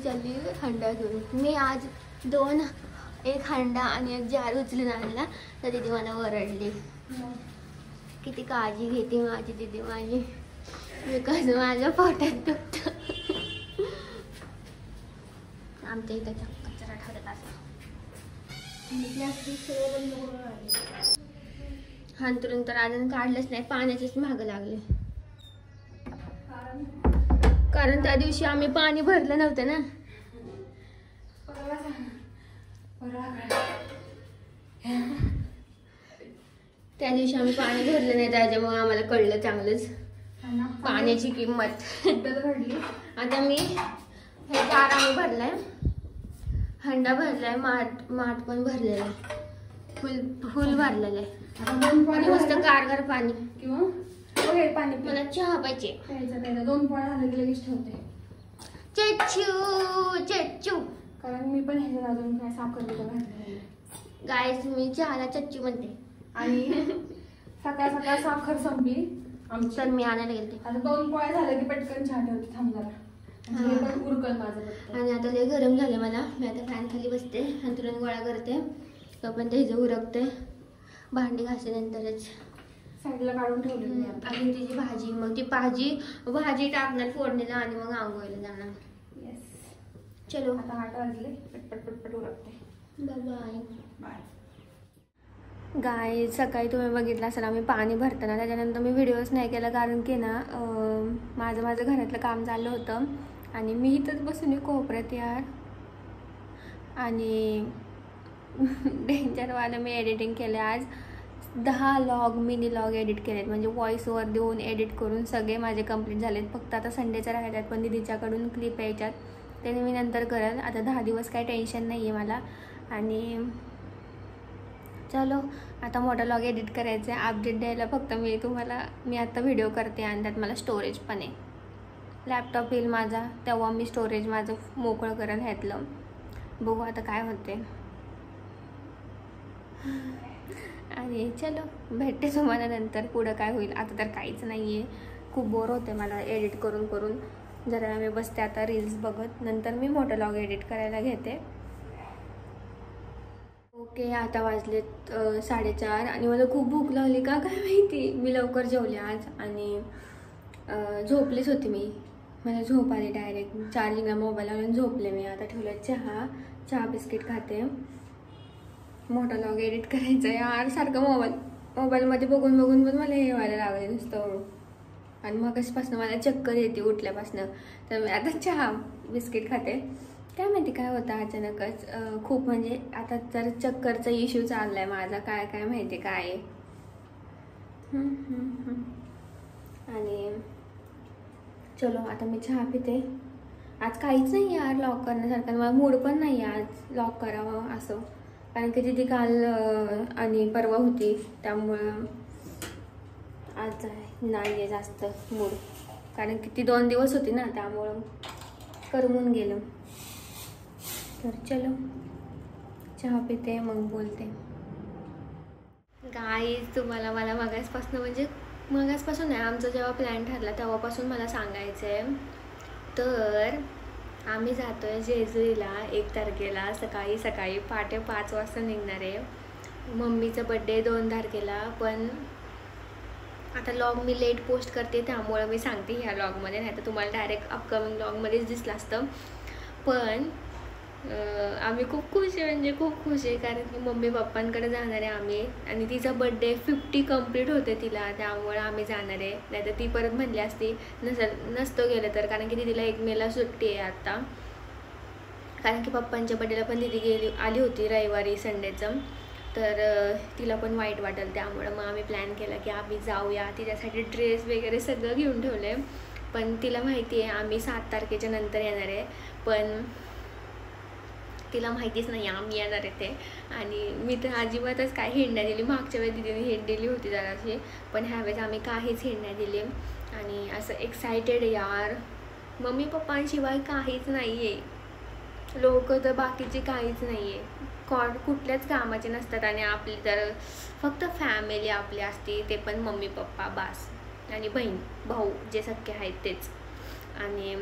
चालली हंडा घेऊन. मी आज एक हंडा आणि एक जार उचलून आणला तर दीदी मला ओरडली. किती काळजी घेते माझी दीदी माझी. बिकॉज माझ्या पोटात दुखतं. आमच्या इथं कचरा ठरत असा. हांतरून तर अजून काढलंच नाही. पाण्याचेच मागं लागले. कारण त्या दिवशी आम्ही पाणी भरलं नव्हतं ना. त्या दिवशी आम्ही पाणी भरलं नाही त्याच्यामुळे आम्हाला कळलं चांगलंच पाण्याची किंमत. आता मी हे जार आम्ही भरलाय, हंडा भरलाय, माठ पण भरलेला आहे, फुल भरलेलं आहे. मस्त गारगार पाणी किंवा पाणी. मला चहा पाहिजे. 2 पोळ्या झाले की लगेच ठेवते. चेचू चेचू. कारण मी पण ह्याच्यात अजून काय साखर घातली. गाईस मी चहाला चच्चू म्हणते. आणि सकाळ सकाळ साखर संपली आमची तर मी आणायला गेलते. आता 2 पोळ्या झाल्या की पटकन चहा ठेवते. थांब जरा. पण उरकल माझं. आणि आता लय गरम झाले मला. मी आता फॅन खाली बसते, अंथरून गोळा करते, तोपर्यंत हिचं उरकते. भांडी घासल्यानंतरच साईडला काढून ठेवली. आणि तिची भाजी, मग ती भाजी टाकणार फोडणीला आणि मग आंघोळीला जाणार. येस. चलो आता 8 वाजले. पटपट पटपट उरकते. Bye bye bye. गाय सकाळी तुम्ही बघितलं असेल आम्ही पाणी भरताना. त्याच्यानंतर मी व्हिडिओच नाही केला कारण की ना माझं घरातलं काम चाललं होतं आणि मी इथंच बसून कोपऱ्यात यार. आणि डेंजरवालं मी एडिटिंग केले आज. 10 मिनी लॉग एडिट केलेत. म्हणजे व्हॉइस ओव्हर देऊन एडिट करून सगळे माझे कंप्लीट झालेत. फक्त आता संडेचं राहिल्यात, पण दीदीच्याकडून क्लिप यायच्यात, त्याने मी नंतर करेल. आता 10 दिवस काही टेन्शन नाही आहे मला. आणि चलो आता मोठा लॉग एडिट करायचं आहे. अपडेट द्यायला फक्त मी आता व्हिडिओ करते आणि त्यात मला स्टोरेज पण आहे. लॅपटॉप येईल माझा तेव्हा मी स्टोरेज माझं मोकळं करेल ह्यातलं. बघू आता काय होते. आणि चलो भेटते तुम्हाला नंतर पुढं काय होईल. आता तर काहीच नाही आहे. खूप बोर होते मला एडिट करून. जरा मी बसते आता रील्स बघत. नंतर मी मोठं लॉग एडिट करायला घेते. ओके आता वाजलेत 4:30 आणि मला खूप भूक लागली का काय माहिती. मी लवकर जेवले आज आणि झोपलीच होती मी. मला झोप आली डायरेक्ट. चार्जिंगला मोबाईल लावून झोपले मी. आता ठेवलं चहा बिस्किट खाते. मोठा लॉग एडिट करायचं यार. सारखं मोबाईलमध्ये बघून पण मला हे व्हायला लागले नुसतं. आणि मग कशापासून मला चक्कर येते उठल्यापासून. तर मी आता चहा बिस्किट खाते. काय माहिती काय होतं अचानकच. खूप म्हणजे आता जर चक्करचा इश्यू चाललाय माझा. काय माहिती काय आहे. आणि चलो आता मी चहा पिते. आज काहीच नाही यार लॉक करण्यासारखं. मला मूड पण नाही आज लॉक करावं असं. कारण की तिथे काल आणि परवा होती त्यामुळं आज नाही आहे जास्त मूड. कारण की ती 2 दिवस होती ना त्यामुळं करमून गेलं. तर चलो चहा पिते मग बोलते. गाईज तुम्हाला मला मगासपासून नाही, आमचा जेव्हा प्लॅन ठरला तेव्हापासून मला सांगायचं आहे. तर आम्ही जातोय जेजुरीला 1 तारखेला सकाळी पहाटे 5 वाजता निघणार आहे. मम्मीचा बड्डे 2 तारखेला. पण आता लॉग मी लेट पोस्ट करते त्यामुळं मी सांगते ह्या लॉगमध्ये. नाही तर तुम्हाला डायरेक्ट अपकमिंग लॉगमध्येच दिसलं असतं. पण आम्ही खूप खुश आहे. म्हणजे खूप खुश आहे कारण की मम्मी पप्पांकडे जाणार आहे आम्ही. आणि तिचा बड्डे 50 कंप्लीट होते तिला, त्यामुळे आम्ही जाणार आहे. नाहीतर ती परत म्हणली असती नसतो गेलं तर. कारण की तिला 1 मेला सुट्टी आहे आता. कारण की पप्पांच्या बड्डेला पण दीदी आली होती रविवारी संडेचं. तर तिला पण वाईट वाटेल त्यामुळं मग आम्ही प्लॅन केला की आम्ही जाऊया. तिच्यासाठी ड्रेस वगैरे सगळं घेऊन ठेवलं आहे. पण तिला माहिती आहे आम्ही 7 तारखेच्या नंतर येणार आहे. पण तिला माहितीच नाही आम्ही येणार आहे ते. आणि मी तर अजिबातच काय हिंट नाही दिली. मागच्या वेळेस दीदीने हिंट दिली होती जराशी, पण ह्यावेळेस आम्ही काहीच हिंट नाही दिली. आणि असं एक्सायटेड यार. मम्मी पप्पांशिवाय काहीच नाही आहे. लोक तर बाकीचे काहीच नाही आहे. कुठल्याच कामाचे नसतात आणि आपली तर फक्त फॅमिली आपली असते, ते पण मम्मी पप्पा बास आणि बहीण भाऊ जे सख्खे आहेत तेच. आणि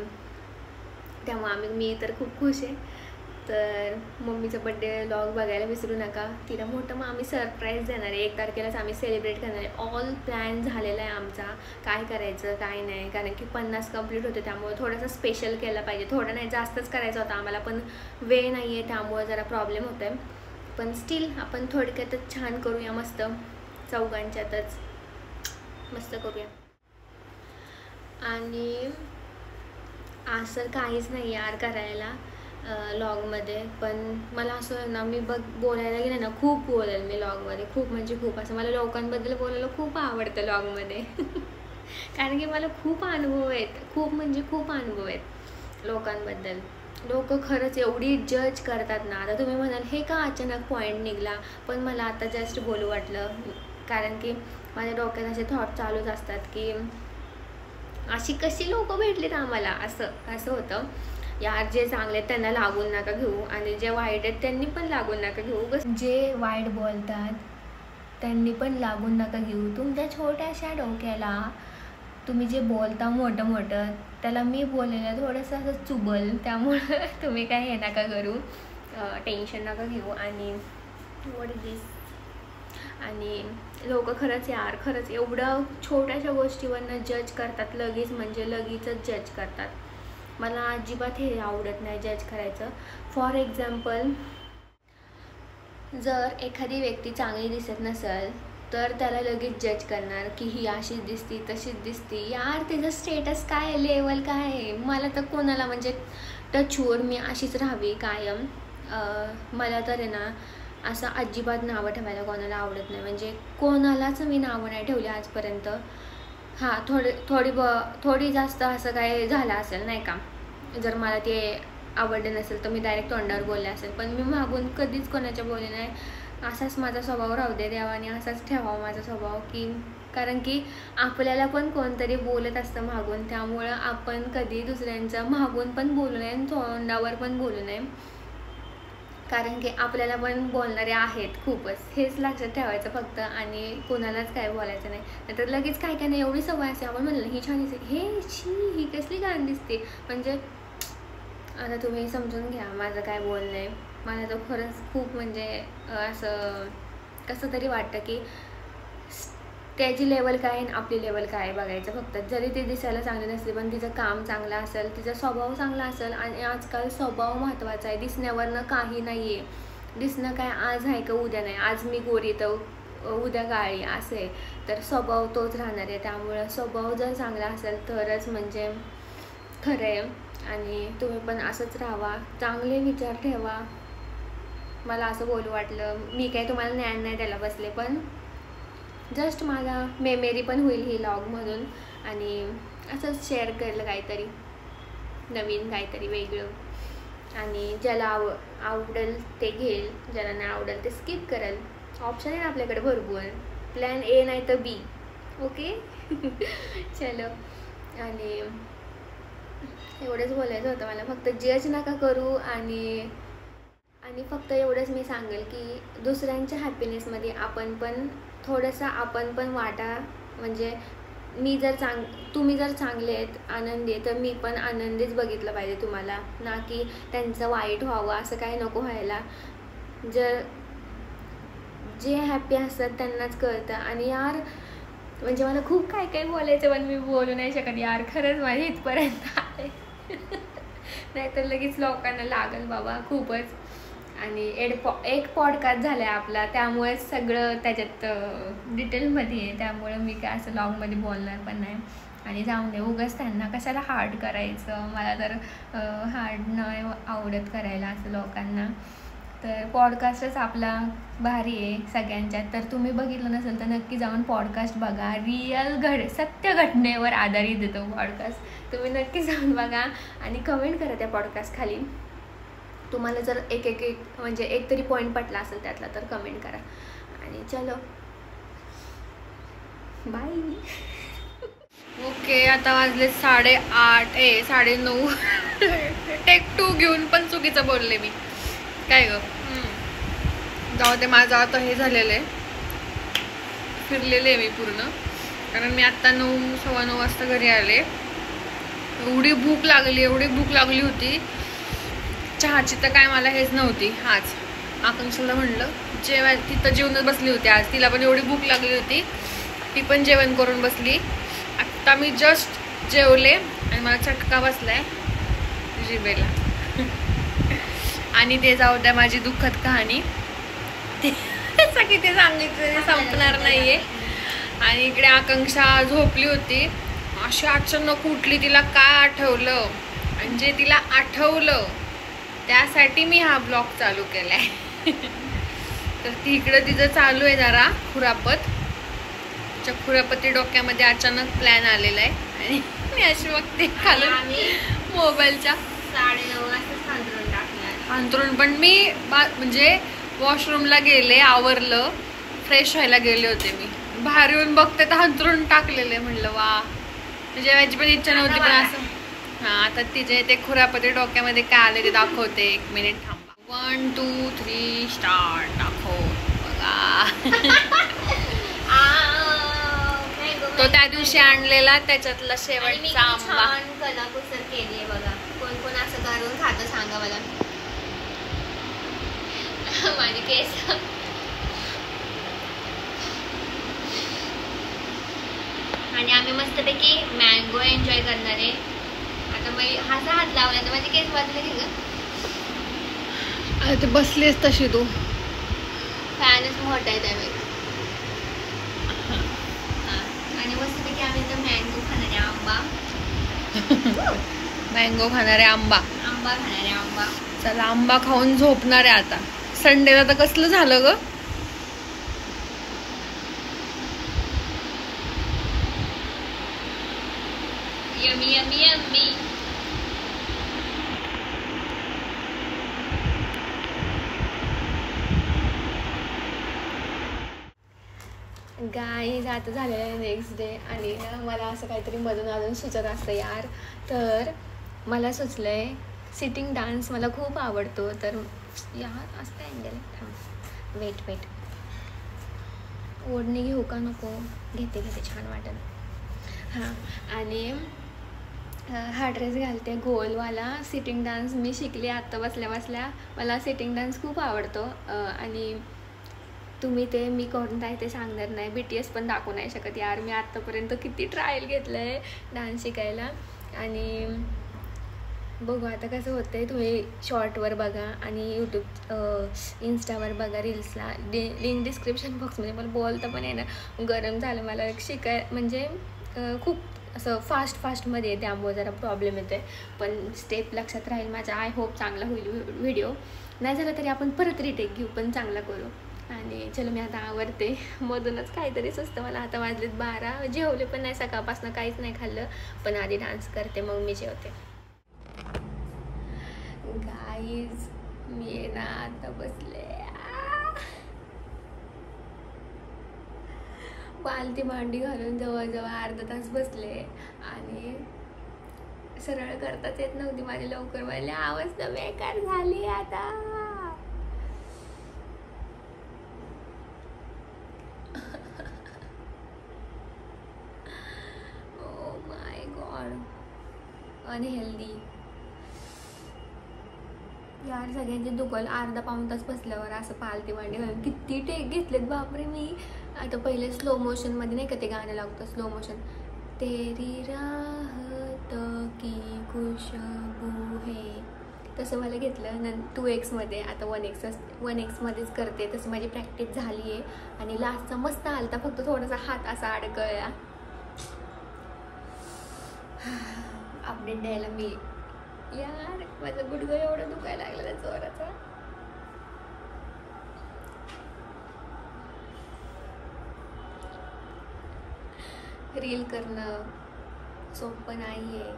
त्यामुळे मी तर खूप खुश आहे. तर मम्मीचा बड्डे व्लॉग बघायला विसरू नका. तिला मोठं मग आम्ही सरप्राईज देणार आहे. 1 तारखेलाच आम्ही सेलिब्रेट करणार आहे. ऑल प्लॅन झालेला आहे आमचा, काय करायचं काय नाही, कारण की 50 कंप्लीट होते त्यामुळे थोडंसं स्पेशल केलं पाहिजे. थोडं नाही जास्तच करायचं होतं आम्हाला, पण वेळ नाही आहे त्यामुळे जरा प्रॉब्लेम होतो आहे. पण स्टील आपण थोडक्यातच छान करूया, मस्त चौघांच्यातच मस्त करूया. आणि असं काहीच नाही यार करायला लॉगमध्ये, पण मला असं ना, मी बोलायला गेले ना खूप बोलेल मी लॉगमध्ये, खूप म्हणजे खूप. असं मला लोकांबद्दल बोलायला खूप आवडतं लॉगमध्ये कारण की मला खूप अनुभव आहेत, खूप म्हणजे खूप अनुभव आहेत लोकांबद्दल. लोक खरंच एवढी जज करतात ना. आता तुम्ही म्हणाल हे का अचानक पॉईंट निघाला, पण मला आता जस्ट बोलू वाटलं, कारण की माझ्या डोक्यात असे थॉट चालूच असतात की अशी कशी लोक भेटलीत आम्हाला. असं होतं यार, जे चांगले आहेत त्यांना लागून नका घेऊ आणि जे वाईट आहेत त्यांनी पण लागून नका घेऊ. बस जे वाईट बोलतात त्यांनी पण लागून नका घेऊ. तुमच्या छोट्याशा डोक्याला तुम्ही जे बोलता मोठं मोठं, त्याला मी बोललेलं थोडंसं असं चुबल, त्यामुळं तुम्ही काय हे नका करू, टेन्शन नका घेऊ. आणि व्हॉट इज दिस. आणि लोक खरंच यार, खरंच एवढं छोट्याशा गोष्टीवरनं जज करतात लगेच, म्हणजे लगेचच जज करतात. मला अजिबात हे आवडत नाही जज करायचं. फॉर एक्झाम्पल, जर एखादी व्यक्ती चांगली दिसत नसेल तर त्याला लगेच जज करणार की ही अशीच दिसती तशीच दिसती. यार त्याचं स्टेटस काय आहे, लेवल काय आहे. मला तर कोणाला म्हणजे टचवर मी अशीच राहावी कायम. मला तर आहे ना असं अजिबात नावं ठेवायला कोणाला आवडत नाही, म्हणजे कोणालाच मी नावं नाही ठेवली आजपर्यंत. हां, थोडी जास्त असं काय झालं असेल नाही का, जर मला ते आवडले नसेल तर मी डायरेक्ट तोंडावर बोलले असेल, पण मी मागून कधीच कोणाच्या बोलले नाही. असाच माझा स्वभाव राहू दे देवाने, असाच ठेवावा माझा स्वभाव. कारण की आपल्याला पण कोणतरी बोलत असतं मागून, त्यामुळं आपण कधी दुसऱ्यांचं मागून पण बोलू नये आणि तोंडावर पण बोलू नये, कारण की आपल्याला पण बोलणारे आहेत खूपच. हेच लक्षात ठेवायचं फक्त, आणि कोणालाच काय बोलायचं नाही. नाहीतर लगेच काय नाही एवढी सवय असते, आपण म्हणलं ही छान दिसते, हे ही कसली घाण दिसते. म्हणजे आता तुम्ही समजून घ्या माझं काय बोलणं आहे. मला तर खरंच खूप म्हणजे असं कसं तरी वाटतं की त्याची लेवल काय आणि आपली लेवल काय बघायचं फक्त. जरी ती दिसायला चांगली नसली पण तिचं काम चांगलं असेल, तिचा स्वभाव चांगला असेल. आणि आजकाल स्वभाव महत्त्वाचा आहे, दिसण्यावरनं काही नाही आहे. दिसणं काय आज आहे का उद्या नाही, आज मी गोरी तर उद्या काळी असे, तर स्वभाव तोच राहणार आहे. त्यामुळं स्वभाव जर चांगला असेल तरच म्हणजे खरं आहे. आणि तुम्ही पण असंच राहावा, चांगले विचार ठेवा. मला असं बोलू वाटलं, मी काय तुम्हाला ज्ञान नाही द्यायला बसले, पण जस्ट मला मेमरी पण होईल ही लॉगमधून, आणि असंच शेअर केलं काहीतरी नवीन, काहीतरी वेगळं. आणि ज्याला आवडेल ते घेईल, ज्याला नाही आवडेल ते स्किप करेल. ऑप्शन आहे आपल्याकडे भरपूर, प्लॅन ए नाही तर बी. ओके चलो. आणि एवढंच बोलायचं होतं मला, फक्त जज नका करू. आणि फक्त एवढंच मी सांगेल की दुसऱ्यांच्या हॅपीनेसमध्ये आपण पण वाटा. म्हणजे तुम्ही जर चांगले आहेत, आनंदी आहे, तर मी पण आनंदीच बघितलं पाहिजे तुम्हाला, ना की त्यांचं वाईट व्हावं असं काही नको व्हायला. जे हॅपी असतात त्यांनाच कळतं. आणि यार म्हणजे मला खूप काय काय बोलायचं, पण मी बोलू नाही शकत यार, खरंच माझ्या इथपर्यंत आले नाहीतर लगेच लोकांना लागल बाबा खूपच. आणि एक पॉडकास्ट झाला आहे आपला, त्यामुळे सगळं त्याच्यात डिटेलमध्ये आहे, त्यामुळे मी काय असं लॉंगमध्ये बोलणार पण नाही. आणि जाऊन दे, उगाच त्यांना कशाला हार्ड करायचं. मला तर हार्ड नाही आवडत करायला असं लोकांना. तर पॉडकास्टच आपला भारी आहे सगळ्यांच्यात. तर तुम्ही बघितलं नसेल तर नक्की जाऊन पॉडकास्ट बघा. रिअल सत्य घटनेवर आधारित येतो पॉडकास्ट, तुम्ही नक्की जाऊन बघा आणि कमेंट करा त्या पॉडकास्ट खाली. तुम्हाला जर एक म्हणजे एक तरी पॉईंट पटला असेल त्यातला तर कमेंट करा. आणि चलो बाय. ओके, आता वाजले 8:30 टेक 2 घेऊन पण चुकीचं बोलले मी काय ग. जाऊ दे, माझं आता हे झालेलं आहे, फिरलेले आहे मी पूर्ण. कारण मी आत्ता 9, 9:15 वाजता घरी आले. एवढी भूक लागली होती. चहाची तर काय मला हेच नव्हती. आज आकांक्षाला म्हणलं तिथं जेवणच बसली होती आज, तिला पण एवढी भूक लागली होती, ती पण जेवण करून बसली. आत्ता मी जस्ट जेवले आणि मला चटका बसलाय जिभेला. आणि ते जाऊ द्या, माझी दुःखद कहाणी किती सांगितलं संपणार नाहीये. आणि इकडे आकांक्षा झोपली होती, अशी अचानक उठली. तिला काय आठवलं, म्हणजे तिला आठवलं, त्यासाठी मी हा ब्लॉग चालू केलाय. तर ती इकडं तिचं चालू आहे जरा खुरापत. खुरापती डोक्यामध्ये अचानक प्लॅन आलेला आहे. आणि मी अशी बघते खालून मोबाईलच्या 9:30 वाजता अंतरून. पण मी म्हणजे वॉशरूमला गेले, आवरलं, फ्रेश व्हायला गेले होते. मी बाहेर येऊन बघते तर अंतरून टाकलेले. म्हणलं वा, जेवायची पण इच्छा नव्हती, पण असं हां. आता तिचे ते खुरापती डोक्यामध्ये काय आले ते दाखवते. 1 मिनिट थांबा. 1, 2, 3 स्टार्ट. दाखव बघा. तो त्या दिवशी आणलेला त्याच्यातला शेवटचा आंबा. कलाकुसर केली आहे बघा. कोण कोण असं करून खातं सांगा मला. माझी केस आणि आम्ही मस्तपैकी मँगो एन्जॉय करणार आहे. आता मी हात लावला तर माझी केस वाजले की ग. ते बसलीस तशी तू. फॅनच मोठा आहे त्यावेळी. आणि मस्तपैकी आम्ही तर मँगो खाणारे आंबा. मँगो खाणारे आंबा. आंबा खाणारे आंबा. चला आंबा खाऊन झोपणार आहे आता. संडेला तर कसलं झालं ग. Yummy yummy yummy. गाईज आता झालेलं आहे नेक्स्ट डे. आणि ना मला असं काहीतरी मधून अजून सुचत असतं यार. तर मला सुचलं आहे सिटिंग डान्स मला खूप आवडतो. तर यार असं काय अँगल थांब. वेट ओढणी घेऊ का नको. घेते छान वाटेल. हां. आणि हा ड्रेस घालते गोलवाला. सिटिंग डान्स मी शिकले आत्ता बसल्या. मला सिटिंग डान्स खूप आवडतो. आणि तुम्ही ते मी कोणता आहे ते सांगणार नाही. BTS पण दाखवू नाही शकत यार. मी आत्तापर्यंत किती ट्रायल घेतलं आहे डान्स शिकायला. आणि बघू आता कसं होतं आहे. तुम्ही शॉर्टवर बघा आणि यूट्यूब इंस्टावर बघा, रील्सला. लिंक डिस्क्रिप्शन बॉक्समध्ये. मला बोलतं पण आहे ना गरम झालं. मला म्हणजे खूप असं फास्टमध्ये आहे, त्यामुळे जरा प्रॉब्लेम येतो आहे. पण स्टेप लक्षात राहील माझ्या. आय होप चांगला होईल व्हिडिओ. नाही झालं तरी आपण परत रिटेक घेऊ, पण चांगला करू. आणि चलो मी आता आवरते. मधूनच काहीतरी सुचतं मला. आता वाजलेत 12. जेवले पण नाही सकाळपासून, काहीच नाही खाल्लं. पण आधी डान्स करते मग मी जेवते. गाईज मी ना आता बसले. पालती भांडी घालून जवळजवळ अर्धा तास बसले. आणि सरळ करताच येत नव्हती माझी लवकर. माझी अवस्था बेकार झाली आता. ओ माय गॉड, अनहेल्दी यार. सगळ्यांचे दुखल अर्धा पाऊण तास बसल्यावर असं पालती भांडी घालून. किती टेक घेतलेत बापरे मी. आता पहिले स्लो मोशनमध्ये नाही का ते गाणं लागतं स्लो मोशन. तेरी राहत की खुशबू है, तसं मला घेतलं 2x मध्ये. आता 1x मध्येच करते. तसं माझी प्रॅक्टिस झाली आहे. आणि लास्टचा मस्त आलता, फक्त थोडासा हात असा अडकळला. अपडेट द्यायला मी यार. माझं गुडघं एवढं दुखायला लागलं जोराचा. रील करणं सोपं नाही आहे.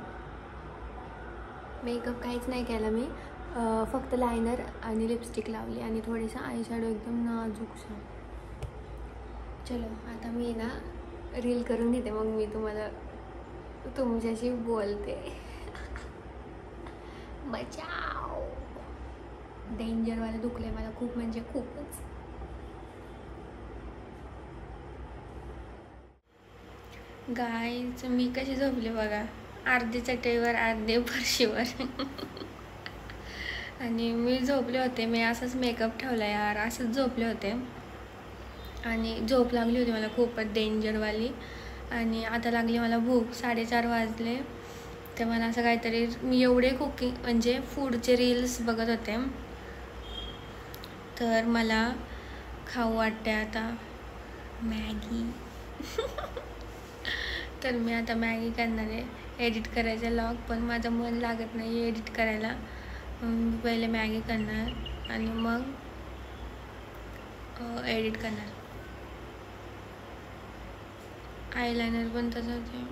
मेकअप काहीच नाही केला मी. फक्त लायनर आणि लिपस्टिक लावली आणि थोडीसा आय शॅडो एकदम नाजूकसा. चलो आता मी ना रील करून घेते, मग मी तुमच्याशी बोलते. बचाव. डेंजरवालं दुखलंय मला खूप, म्हणजे खूपच. गाईच मी कशी झोपले बघा, अर्धी चटईवर अर्धे फरशीवर. आणि मी झोपले होते, मी असंच मेकअप ठेवला यार, असंच झोपले होते. आणि झोप लागली होती मला खूपच डेंजरवाली. आणि आता लागली मला भूक, 4:30 वाजले. तर मला असं काहीतरी, मी एवढे कुकिंग म्हणजे फूडचे रील्स बघत होते, तर मला खाऊ वाटते आता मॅगी. तर मी आता मॅगी करणार आहे, एडिट करायचं व्लॉग, पण माझं मन लागत नाही एडिट करायला. पहिले मॅगी करणार आणि मग एडिट करणार. आयलायनर पण तसंच आहे.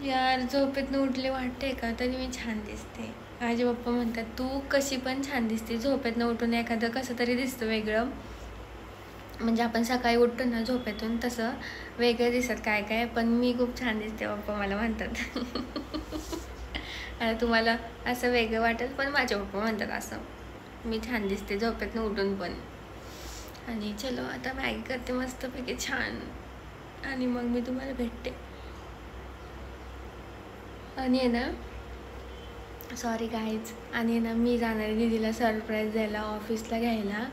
यार झोपेतनं उठले वाटते का तरी मी छान दिसते. माझे पप्पा म्हणतात तू कशी पण छान दिसते, झोपेतनं उठून एखादं कसं तरी दिसतं वेगळं. म्हणजे आपण सकाळी उठतो ना झोपेतून तसं वेगळं दिसत काय काय, पण मी खूप छान दिसते पप्पा मला म्हणतात. आता तुम्हाला असं वेगळं वाटेल, पण माझे पप्पा म्हणतात असं मी छान दिसते झोपेतनं उठून पण. आणि चलो आता मॅगी करते मस्तपैकी छान, आणि मग मी तुम्हाला भेटते. आणि आहे ना, सॉरी गाईज, आणि ना मी जाणार आहे दीदीला सरप्राईज द्यायला ऑफिसला घ्यायला,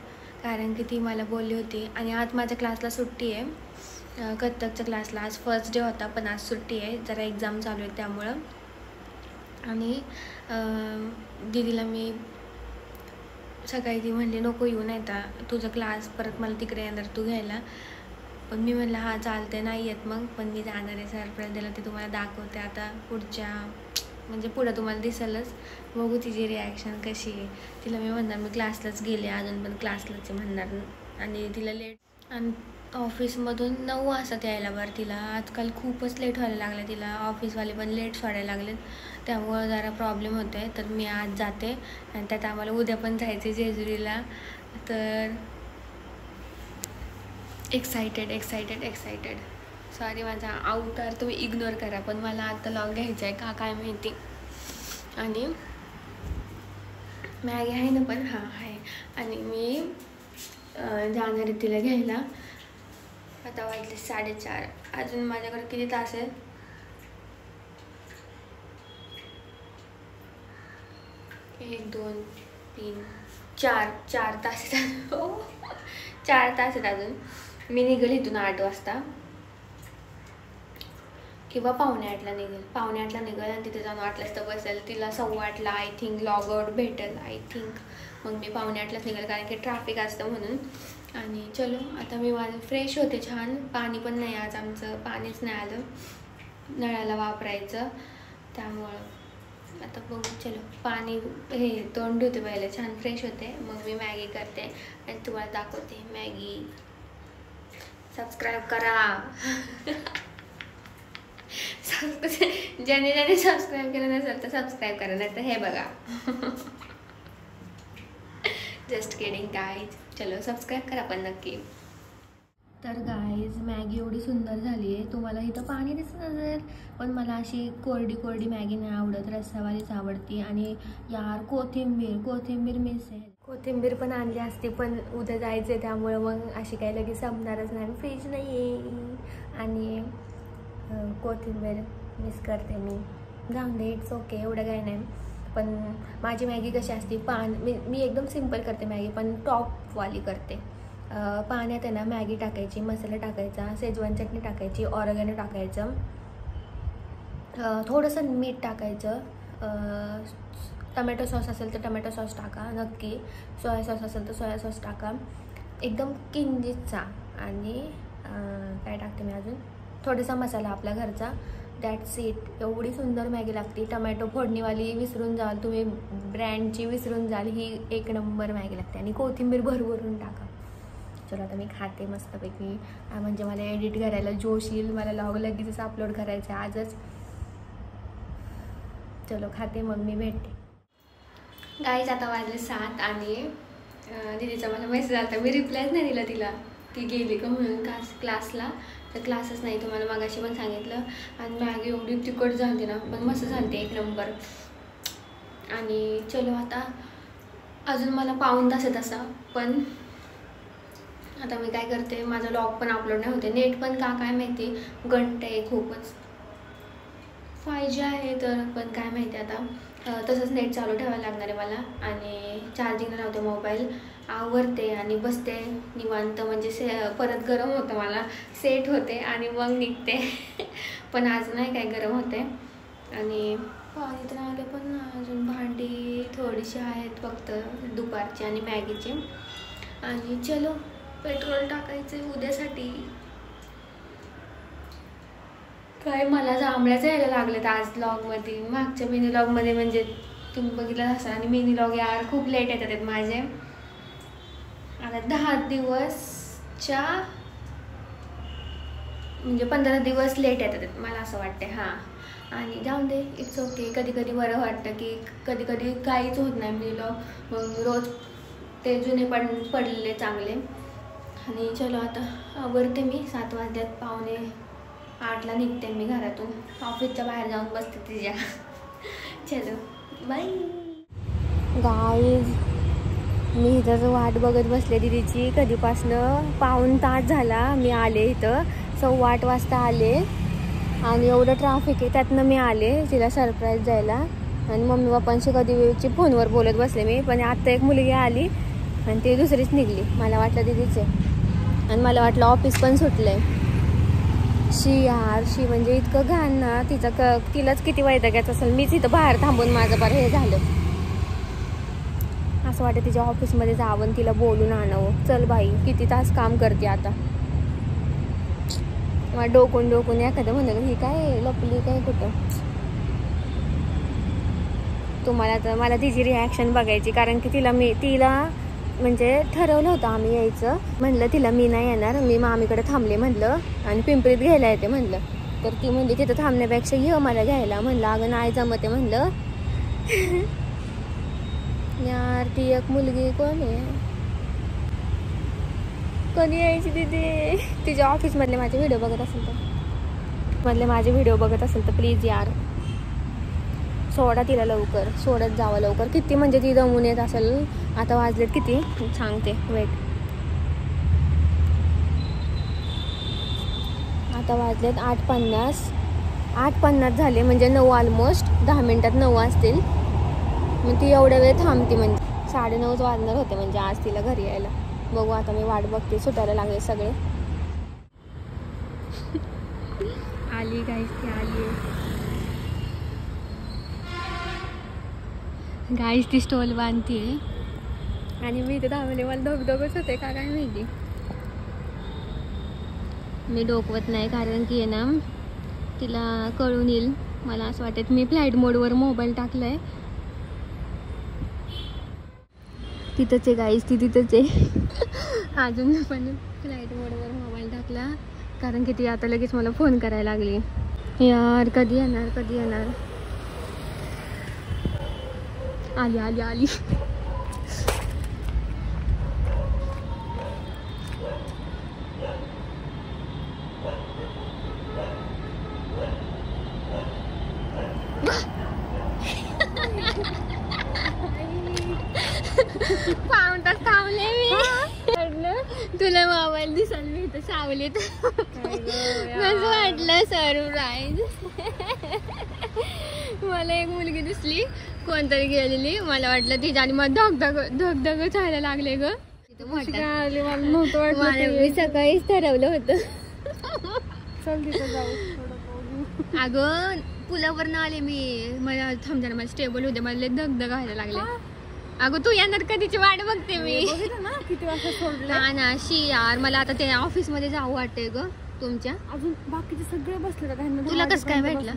कारण की ती मला बोलली होती. आणि आज माझ्या क्लासला सुट्टी आहे, कथ्थकच्या क्लासला. आज फर्स्ट डे होता पण आज सुट्टी आहे, जरा एक्झाम चालू आहे त्यामुळं. आणि दीदीला मी सकाळी ती म्हणली नको येऊ, नाही तर तुझं क्लास परत मला तिकडे येणार तू घ्यायला. पण मी म्हणलं हां चालते, नाही येत मग, पण मी जाणार आहे सरप्राईज द्यायला. ते तुम्हाला दाखवते आता पुढच्या, म्हणजे पुढं तुम्हाला दिसेलच, बघू तिची रिॲक्शन कशी आहे. तिला मी म्हणणार मी क्लासलाच गेले, अजून पण क्लासलाच म्हणणार. आणि तिला लेट, आणि ऑफिसमधून 9 वाजता यायला बरं तिला. आजकाल खूपच लेट व्हायला लागलं तिला, ऑफिसवाले पण लेट सोडायला लागलेत, त्यामुळं जरा प्रॉब्लेम होतो आहे. तर मी आज जाते, आणि त्यात आम्हाला उद्या पण जायचं जेजुरीला. तर एक्सायटेड. सॉरी माझा अवतार तुम्ही इग्नोर करा, पण मला आता लॉग घ्यायचा आहे का काय माहिती. आणि मॅगी आहे ना, पण हां आहे. आणि मी जाणार आहे तिला घ्यायला. आता वाजले 4:30, अजून माझ्याकडे किती तास आहे, 1 2 3 4 तास आहेत. 4 तास आहेत अजून. मी निघेल इथून 8 वाजता किंवा 7:45ला निघेल. 7:45ला निघेल आणि तिथे जाऊन 8 वाजता बसेल. तिला 7:15ला आय थिंक लॉग आउट भेटेल आय थिंक. मग मी 7:45लाच निघेल, कारण की ट्रॅफिक असतं म्हणून. आणि चलो आता मी माझं फ्रेश होते छान. पाणी पण नाही आज, आमचं पाणीच नाही आलं नळाला वापरायचं, त्यामुळं आता बघू. चलो पाणी हे तोंड धुते पहिले, छान फ्रेश होते, मग मी मॅगी करते आणि तुम्हाला दाखवते मॅगी. सबस्क्राईब करा. ज्याने सबस्क्राईब केलं नसेल तर सबस्क्राईब करा, नाही तर हे बघा. Just kidding guys. चलो सबस्क्राईब करा पण नक्की. तर गाईज मॅगी एवढी सुंदर झाली आहे, तुम्हाला इथं पाणी दिसत असेल, पण मला अशी कोरडी मॅगी नाही आवडत, रस्सावालीच आवडती. आणि यार कोथिंबीर मिस आहे. कोथिंबीर पण आणली असती, पण उद्या जायचं आहे त्यामुळं मग अशी काही लगेच संपणारच नाही, फ्रीज नाही आहे. आणि कोथिंबीर मिस करते मी, जाऊन दे, इट्स ओके, एवढं काही नाही. पण माझी मॅगी कशी असते, मी एकदम सिम्पल करते मॅगी, पण टॉपवाली करते. पाण्यात आहे ना मॅगी टाकायची, मसाला टाकायचा, शेजवान चटणी टाकायची, ऑरेगॅनो टाकायचं, थोडंसं मीठ टाकायचं, टमॅटो सॉस असेल तर टमॅटो सॉस टाका नक्की, सोया सॉस असेल तर सोया सॉस टाका, एकदम किंचितचा. आणि काय टाकते मी अजून, थोडासा मसाला आपल्या घरचा, दॅट्स इट. एवढी सुंदर मॅगी लागते. टमॅटो फोडणीवाली विसरून जाल तुम्ही, ब्रँडची विसरून जाल, ही 1 नंबर मॅगी लागते. आणि कोथिंबीर भरभरून टाका. चलो आता मी खाते मस्तपैकी, म्हणजे मला एडिट करायला जोश येईल, मला लॉग लगेचच अपलोड करायचं आहे आजच. चलो खाते, मग मी भेटते. गाईज आता वाजले 7 आणि दीदीचा मला मेसेज आला होता, मी रिप्लायच नाही दिला तिला, ती गेली का म्हणून क्लासला. तर क्लासच नाही, तुम्हाला मागाशी पण सांगितलं. आणि मॅगी एवढी तिखट झाली ना, पण मस्त झाली 1 नंबर. आणि चलो आता अजून मला 1.5 तास आहे तसा, पण आता मी काय करते, माझा लॉग पण अपलोड नाही होते, नेट पण का काय माहिती घंटे आहे खूपच. 5G आहे तर पण काय माहिती आता. तसंच नेट चालू ठेवायला लागणार आहे मला आणि चार्जिंगला लावते मोबाईल, आवरते आणि बसते निवांत. म्हणजे परत गरम होतं मला, सेट होते आणि मग निघते. पण आज नाही काय गरम होते. आणि पाणी तर आले पण अजून भांडी थोडीशी आहेत फक्त दुपारची आणि मॅगीची. आणि चलो पेट्रोल टाकायचे उद्यासाठी. काय मला जांभळ्याच यायला लागलेत आज व्लॉगमध्ये. मागच्या मिनी व्लॉगमध्ये म्हणजे तुम्ही बघितलं असाल, आणि मिनी व्लॉग यार खूप लेट येतात आहेत माझे. आता 10 दिवसच्या म्हणजे 15 दिवस लेट येतात आहेत मला असं वाटते. हां, आणि जाऊन दे, इट्स ओके. कधी कधी बरं वाटतं की कधी कधी काहीच होत नाही मिनी व्लॉग, मग रोज ते जुने पडलेले चांगले. आणि चलो आता आवरते मी. 7 वाजल्यात, 7:45ला निघते मी घरातून. ऑफिसच्या बाहेर जाऊन बसते तिच्या. चलो बाय गाईज. मी इथं वाट बघत बसले दीदीची कधीपासनं. 1.25 तास झाला मी आले इथं. 8:15 वाजता आले आणि एवढं ट्रॅफिक आहे त्यातनं मी आले तिला सरप्राईज द्यायला. आणि मम्मी पप्पांशी कधीची फोनवर बोलत बसले मी. पण आत्ता एक मुलगी आली आणि ती दुसरीच निघली. मला वाटलं दीदीचे, आणि मला वाटलं ऑफिस पण सुटलं आहे. शी म्हणजे इतकं घाण ना तिलाच किती वैतागायचं असेल. मीच इथं बाहेर थांबून माझं बरं हे झालं. असं वाटतं तिच्या ऑफिसमध्ये जावं, तिला बोलून आणावं. चल बाई, किती तास काम करते आता. डोकून एखादं म्हणलं ही काय लपली काय कुठं. तुम्हाला तर मला तिची रिॲक्शन बघायची, कारण की तिला म्हणजे ठरवलं होतं आम्ही यायचं. म्हणलं तिला मी नाही येणार, मी मामीकडे थांबले म्हणलं आणि पिंपरीत घ्यायला येते म्हणलं. तर ती म्हणली तिथं थांबण्यापेक्षा ये मला घ्यायला. म्हणलं अगं नाही जमते म्हणलं. यार ती एक मुलगी कोण आहे, कधी यायची तिथे. तिच्या ऑफिसमधले माझे व्हिडिओ बघत असेल तर प्लीज यार सोडा तिला लवकर, सोडत जावं लवकर. किती म्हणजे ती दमून येत असेल. आता वाजलेत किती सांगते, वेट. आता वाजलेत 8:50 झाले, म्हणजे 9 ऑलमोस्ट. 10 मिनिटात 9 वाजतील. मग ती एवढ्या वेळ थांबते म्हणजे 9:30 वाजणार होते म्हणजे आज तिला घरी यायला. बघू आता, मी वाट बघते. सुटायला लागले सगळे. आली गाईस, ती आली गाईस. ती स्टॉल बांधते आणि मी इथे थांबले. मला धगधगच होते का काय माहिती. मी डोकवत नाही कारण की आहे ना तिला कळून येईल. मला असं वाटत मी फ्लाईट मोडवर मोबाईल टाकलाय. तिथंच आहे गाईस, ती तिथंच आहे. अजून पण फ्लाईट मोडवर मोबाईल टाकला कारण की ती आता लगेच मला फोन करायला लागली. यार कधी येणार. आली. पाऊण तास थांबले मी. तुला मोबाईल दिसाल मी इथं सावलीत. कसं वाटलं सरप्राईज. मला एक मुलगी दिसली कोणतरी गेलेली. मला वाटलं तिच्या आणि मग धगधग व्हायला लागले ग. मी सकाळीच ठरवलं होतं. अगं पुलावर आले मी. मला थांबताना मला स्टेबल होते. मला धगधग व्हायला लागले. अगं तू येणार कधीची वाट बघते मी. किती वाजता सोडलं. हा ना शी यार. मला आता ते ऑफिस मध्ये जाऊ वाटते ग तुमच्या. अजून बाकीचे सगळे बसले. तुला कसं काय भेटलं.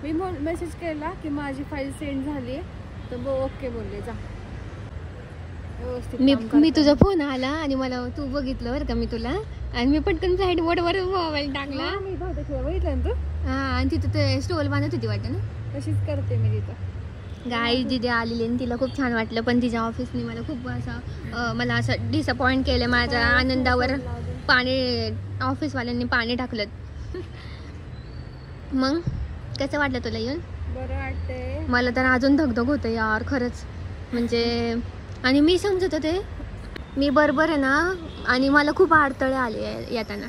मी मेसेज केला की माझी फाईल सेंड झाली तर ओके बोलले जा. मी तुझा फोन आला आणि मला तू बघितलं बरं का मी तुला. आणि मी पटकन फ्लाईट मोडवर मोबाईल टाकला. बघितलं तू. हा, आणि तिथं ते स्टॉल बांधत होती वाटतं ना. तशीच करते मी तिथं. गाई दिदी आलेली आणि तिला खूप छान वाटलं. पण तिच्या ऑफिसने मला खूप मला असं डिसअपॉइंट केलं. माझ्या आनंदावर ऑफिसवाल्यांनी पाणी टाकलं. मग कसं वाटलं तुला येऊन. बरं वाटतंय. मला तर अजून धगधग होतं यार खरंच. म्हणजे आणि मी समजत होते मी बरोबर आहे ना, आणि मला खूप अडथळे आले येताना,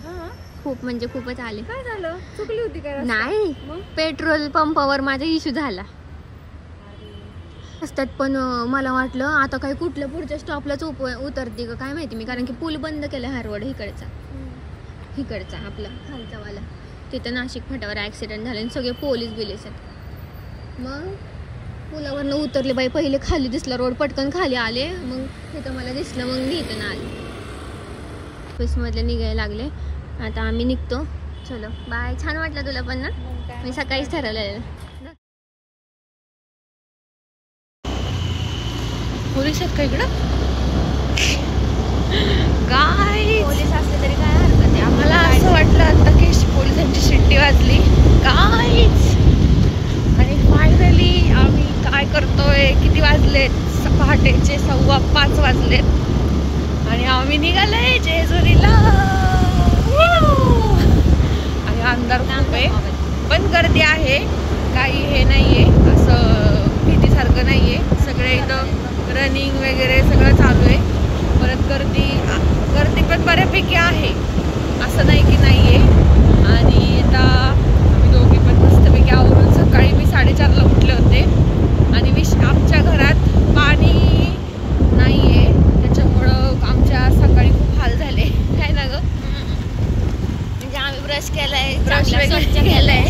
खूप म्हणजे खूपच आले. काय झालं? चुकली होती काय? नाही, पेट्रोल पंपावर माझा इश्यू झाला असतात. पण मला वाटलं आता काय कुठल्या पुढच्या स्टॉपलाच उतरते का काय माहिती मी, कारण की पूल बंद केला हा रोड इकडचा आपला खालचा वाला. तिथं नाशिक फाट्यावर ॲक्सिडेंट झाले आणि सगळे पोलीस बिलीस आहेत. मग पुलावरनं उतरले बाई, पहिले खाली दिसला रोड, पटकन खाली आले. मग तिथं मला दिसलं, मग मी इथं आले. ऑफिसमधले निघायला लागले. आता आम्ही निघतो. चलो बाय. छान वाटलं तुला पण ना? मी सकाळीच ठरवलेलं. पोलीस आहेत का इकडं? काय पोलीस असले तरी काय हरकत आहे. आम्हाला असं वाटलं आता की पोलिसांची शिट्टी वाजली काहीच. आणि फायनली आम्ही काय करतोय, किती वाजलेत? पहाटेचे 5:15 वाजलेत आणि आम्ही निघालोय जेजुरीला. आणि अंधार खूप आहे, पण गर्दी आहे, काही हे नाहीये, असं भीतीसारखं नाहीये. सगळे इथं रनिंग वगैरे सगळं चालू आहे. परत गर्दी पण बऱ्यापैकी आहे, असं नाही की नाहीये. आणि आता आम्ही दोघी पण मस्तपैकी आवरून, सकाळी मी 4:30ला उठले होते आणि आमच्या घरात पाणी नाहीये, त्याच्यामुळं आमच्या सकाळी खूप हाल झाले. काय ना ग, म्हणजे आम्ही ब्रश केलाय, स्वच्छ केलंय,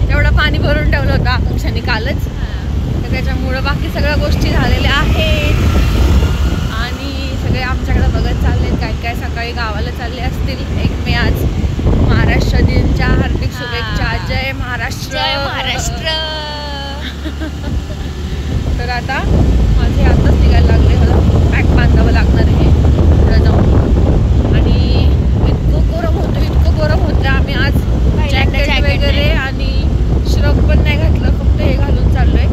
तेवढं पाणी भरून ठेवलं होतं आकांक्षाने कालच. तर त्याच्यामुळं बाकी सगळ्या गोष्टी झालेल्या आहेत. आणि सगळे आमच्याकडे बघत चाललेत, काय काय सकाळी गावाला चालले असतील. 1 मे आज, महाराष्ट्र दिनच्या हार्दिक शुभेच्छा. जय महाराष्ट्र. जय महाराष्ट्र. तर आता माझे आताच निघायला लागले, मला पॅक बांधावं लागणार आहे पुढे जाऊन. आणि इतकं गरम होतं आम्ही आज जॅकेट वगैरे आणि श्रग पण नाही घातलं, फक्त हे घालून चाललोय.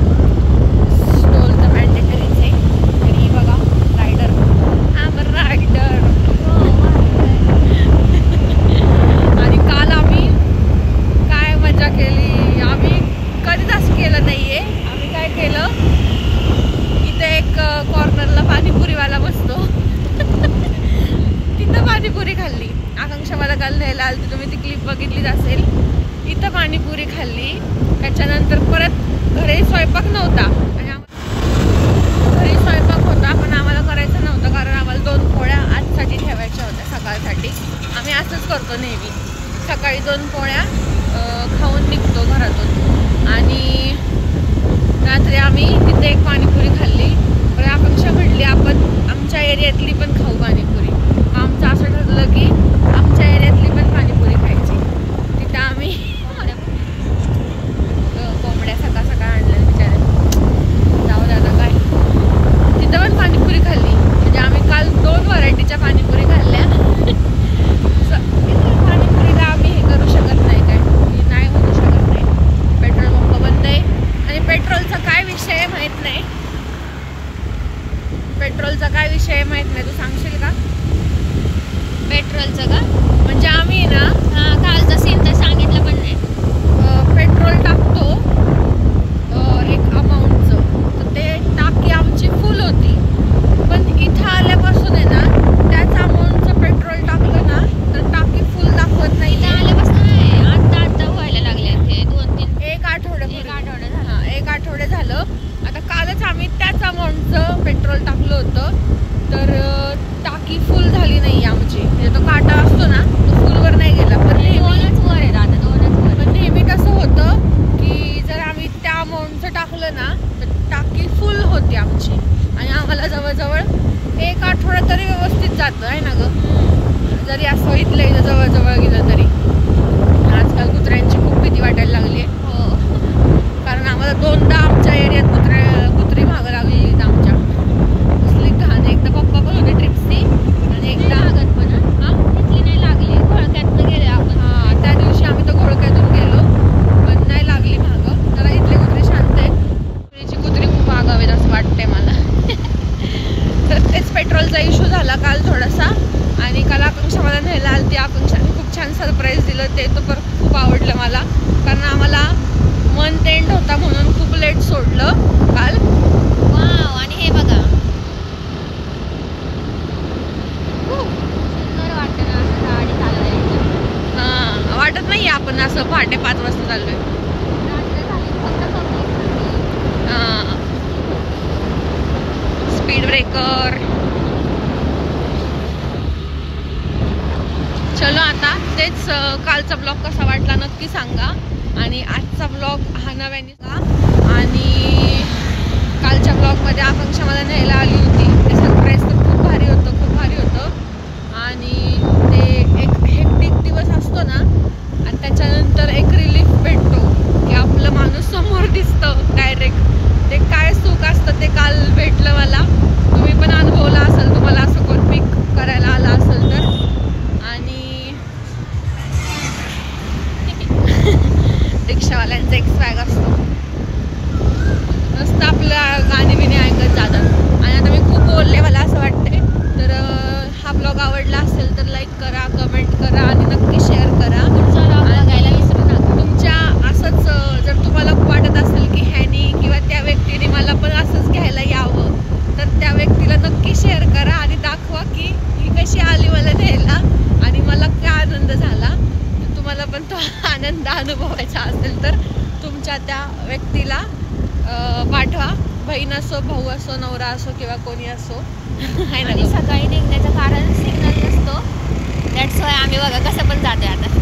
स्टोल तर मॅन्डेटरीच आहे. आणि बघा रायडर, आणि काल आम्ही काय मजा केली. आम्ही कधीच असं केलं नाहीये. आम्ही काय केलं, इथे एक कॉर्नरला पाणीपुरीवाला बसतो तिथं पाणीपुरी खाल्ली. आकांक्षा मला काल न्यायला आली, तुम्ही ती क्लिप बघितलीच असेल. इथं पाणीपुरी खाल्ली. त्याच्यानंतर परत घरी स्वयंपाक नव्हता, आणि घरी स्वयंपाक होता पण आम्हाला करायचं नव्हतं, कारण आम्हाला 2 पोळ्या आजसाठी ठेवायच्या होत्या सकाळसाठी. आम्ही असंच करतो नेहमी, सकाळी 2 पोळ्या खाऊन निघतो घरातून. आणि रात्री आम्ही तिथे एक पाणीपुरी खाल्ली. पण अपेक्षा म्हटली आपण आमच्या एरियातली पण खाऊ पाणीपुरी. मग आमचं असं ठरलं की आमच्या एरियातली पण पाणीपुरी खायची. तिथं आम्ही कोंबड्या सकाळ आणल्या बिचाऱ्या, जाऊ द्या काय. तिथं पण पाणीपुरी खाल्ली. म्हणजे आम्ही काल 2 व्हरायटीच्या पाणीपुरी खाल्ल्या. पाणीपुरीला आम्ही हे करू शकत नाही, काय नाही होऊ शकत नाही. पेट्रोल पंप बंद आहे. आणि पेट्रोलचा काय विषय माहित नाही, तू सांगशील का पेट्रोलचं का? म्हणजे आम्ही ना कालचा सीन तर सांगितलं पण नाही. पेट्रोल टाकतो एक अमाऊंटचं, तर ते टाकी आमची फुल होती. पण इथं आल्यापासून आहे ना, त्याच अमाऊंटचं पेट्रोल टाकलं ना तर टाकी फुल दाखवत नाही. इथं आल्यापासून नाही, आता व्हायला लागले ते 2-3 एक आठवडे झालं. आता कालच आम्ही त्याच अमाऊंटचं पेट्रोल टाकलं होतं, तर टाकी फुल झाली नाही आमची. म्हणजे तो काटा असतो ना, तो फुलवर नाही गेला. पण नेहमी कसं होतं की जर आम्ही त्या अमाऊंटचं टाकलं ना तर टाकी फुल होती आमची. आणि आम्हाला जवळजवळ 1 आठवडा तरी व्यवस्थित जातं आहे ना ग, जरी असं इथलं इथं जवळजवळ गेलं तरी. आजकाल कुत्र्यांची खूप भीती वाटायला लागली आहे. हो, कारण आम्हाला 2दा आमच्या एरियात कुत्री मागं लागलेली आमच्या. कसली घाण. एकदा पप्पा पण होते ट्रिप्सनी आणि एकदा लागत पण इथली नाही लागली. घोळक्यातनं गेले आपण. त्या दिवशी आम्ही तर घोळक्यातून गेलो पण नाही लागली मागं. जरा इथले कुत्रे शांत आहेत, कुत्री खूप आगावेत असं वाटतंय मला. तर तेच पेट्रोलचा इश्यू झाला काल थोडासा. आणि काल आकांक्षा मला न्यायला आली. आकांक्षाने खूप छान सरप्राईज दिलं, ते तर खूप आवडलं मला. कारण आम्हाला मंथ एंड होता म्हणून खूप लेट सोडलं काल. वाव. आणि हे बघा, आपण असं पहाटे 5 वाजता चाललोय. Speed breaker. चलो आता तेच कालचा ब्लॉग कसा वाटला नक्की सांगा आणि आजचा ब्लॉग हा नव्याने का. आणि कालच्या ब्लॉगमध्ये आकांक्षा मला न्यायला आली होती. ते सरप्राईज तर खूप भारी होतं आणि ते एक हेक्टिक दिवस असतो ना आणि त्याच्यानंतर एक रिलीफ भेटतो की आपलं माणूस समोर दिसतं डायरेक्ट. ते काय सुख असतं ते काल भेटलं मला. तुम्ही पण अनुभवला असेल, तुम्हाला असं कोण पिक करायला आला असेल तर. आणि रिक्षावाल्यांचा एक स्वॅग असतो, नुसतं आपलं गाणी बिणी ऐकत जातात. आणि आता मी खूप बोलले मला असं वाटतंय. तर हा ब्लॉग आवडला असेल तर लाईक करा, कमेंट करा आणि नक्की शेअर करा. बघायला विसरू नका. तुमच्या असंच जर तुम्हाला वाटत असेल की ह्यानी किंवा त्या व्यक्तीने मला पण असंच घ्यायला यावं तर त्या व्यक्तीला नक्की शेअर करा आणि दाखवा की ही कशी आली मला न्यायला आणि मला काय आनंद झाला. तुम्हाला पण तो आनंद अनुभवायचा असेल तर तुमच्या त्या व्यक्तीला पाठवा. बहीण असो, भाऊ असो, नवरा असो किंवा कोणी असो. आणि सकाळी निघण्याचं कारण सिग्नल नसतो. दॅट्स वाय आम्ही बघा कसं पण जातोय आता.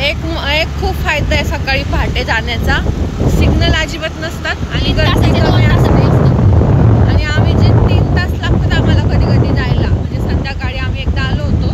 एक खूप फायदा आहे सकाळी पहाटे जाण्याचा. सिग्नल अजिबात नसतात आणि गर्दी कमी असते. आणि आम्ही जे 3 तास लागतात आम्हाला कधी कधी जायला, म्हणजे संध्याकाळी आम्ही एकदा आलो होतो